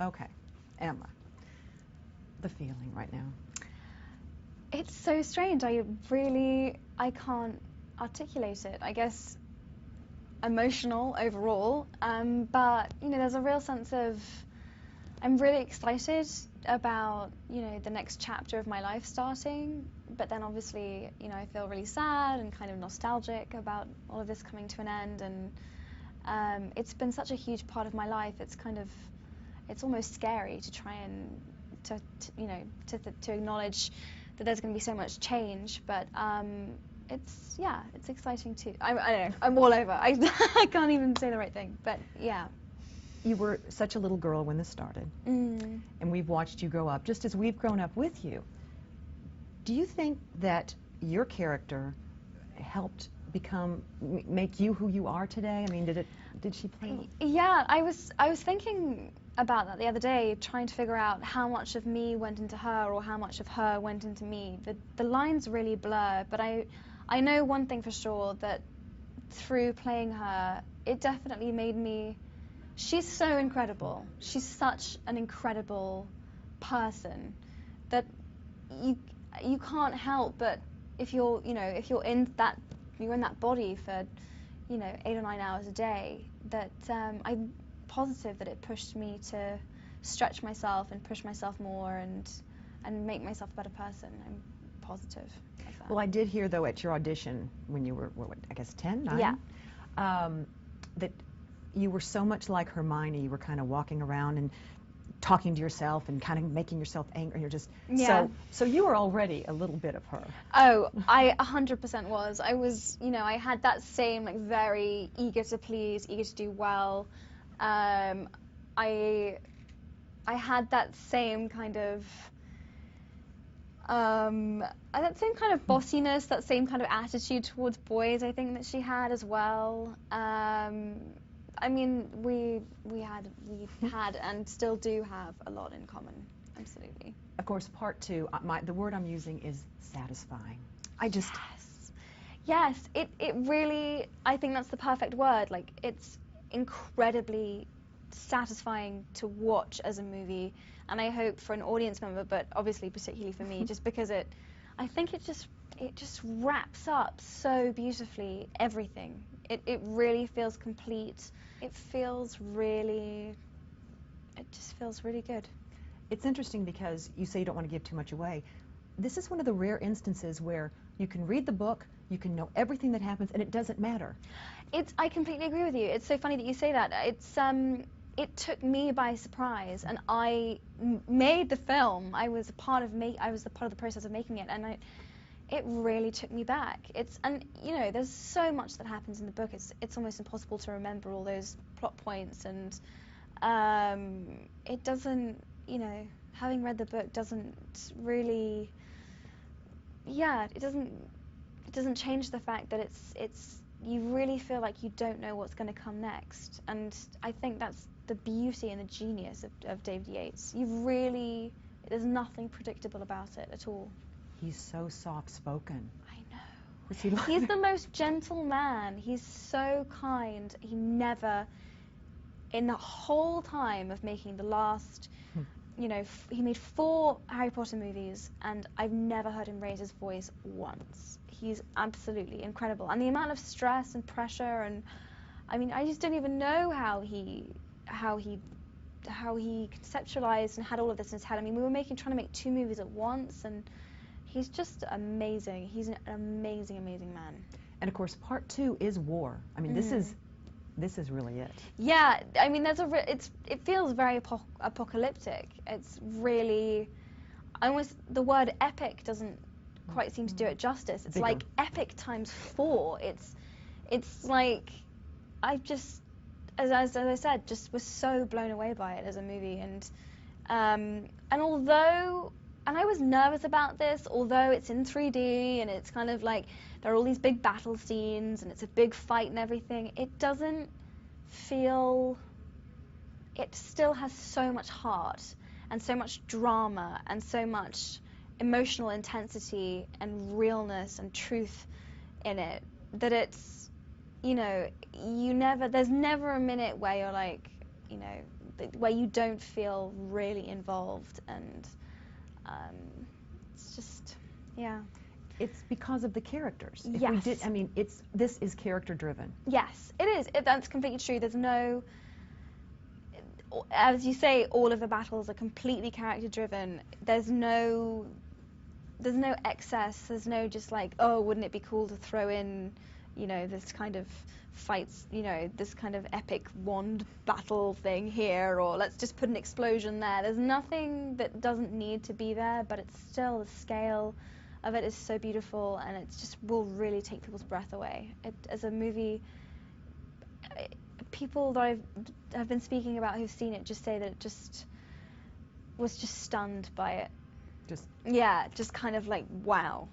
Okay. Emma, the feeling right now. It's so strange. I can't articulate it. I guess emotional overall, but you know, there's a real sense of, I'm really excited about, you know, the next chapter of my life starting, but then obviously, you know, I feel really sad and kind of nostalgic about all of this coming to an end, and it's been such a huge part of my life. It's kind of, it's almost scary to try and you know, to acknowledge that there's going to be so much change, but it's, yeah, it's exciting too. I don't know, I'm all over. I can't even say the right thing, but yeah. You were such a little girl when this started, and we've watched you grow up, just as we've grown up with you. Do you think that your character helped make you who you are today? I mean, did she play? Yeah, I was thinking about that the other day, trying to figure out how much of me went into her or how much of her went into me. The lines really blur, but I know one thing for sure, that through playing her, it definitely made me. She's so incredible. She's such an incredible person that you can't help but, if you're, you know, if you're in that body for, you know, 8 or 9 hours a day, that I'm positive that it pushed me to stretch myself and push myself more and make myself a better person. I'm positive of that. Well, I did hear though at your audition when you were, what, I guess 10, 9? Yeah. That you were so much like Hermione. You were kind of walking around and talking to yourself and kind of making yourself angry. You're just, yeah. So you were already a little bit of her. Oh, I 100% was. I was, you know, I had that same, like, very eager to please, eager to do well. I had that same kind of bossiness, that same kind of attitude towards boys, I think, that she had as well. I mean, we had and still do have a lot in common, absolutely. Of course, part 2, the word I'm using is satisfying. Yes, it really, I think that's the perfect word. Like, it's incredibly satisfying to watch as a movie, and I hope for an audience member, but obviously particularly for me, just because I think it just wraps up so beautifully everything. It really feels complete. It just feels really good. It's interesting because you say you don't want to give too much away. This is one of the rare instances where you can read the book, you can know everything that happens, and it doesn't matter. I completely agree with you. It's so funny that you say that. It took me by surprise, and I made the film. I was a part of the process of making it, and it really took me back. And you know, there's so much that happens in the book. It's almost impossible to remember all those plot points, and it doesn't, you know, having read the book doesn't really, yeah, it doesn't change the fact that you really feel like you don't know what's going to come next, and I think that's the beauty and the genius of David Yates. There's nothing predictable about it at all. He's so soft-spoken. I know. Was he like He's the most gentle man. He's so kind. He never, in the whole time of making the last, you know, he made 4 Harry Potter movies, and I've never heard him raise his voice once. He's absolutely incredible. And the amount of stress and pressure, and I mean, I just don't even know how he conceptualized and had all of this in his head. I mean, we were trying to make 2 movies at once, and he's just amazing. He's an amazing, amazing man. And of course, part 2 is war. I mean, this is really it. Yeah, I mean, it feels very apocalyptic. It's really, almost, the word epic doesn't quite seem to do it justice. It's bigger. like epic times 4. It's like, I just, as I said, just was so blown away by it as a movie, and although. And I was nervous about this, although it's in 3D and it's kind of like there are all these big battle scenes and it's a big fight and everything. It doesn't feel. It still has so much heart and so much drama and so much emotional intensity and realness and truth in it that it's, you know, there's never a minute where you're like, you know, where you don't feel really involved, and it's just, yeah. It's because of the characters. If Yes. we did, I mean, this is character driven. Yes, it is. That's completely true. There's no, as you say, all of the battles are completely character driven. There's no excess. There's no just like, oh, wouldn't it be cool to throw in, you know, this kind of fights, you know, this kind of epic wand battle thing here, or let's just put an explosion there. There's nothing that doesn't need to be there, but it's still, the scale of it is so beautiful, and it just will really take people's breath away. As a movie, people that I've been speaking about who've seen it just say that it just was just stunned by it. Just Yeah, just kind of like, wow,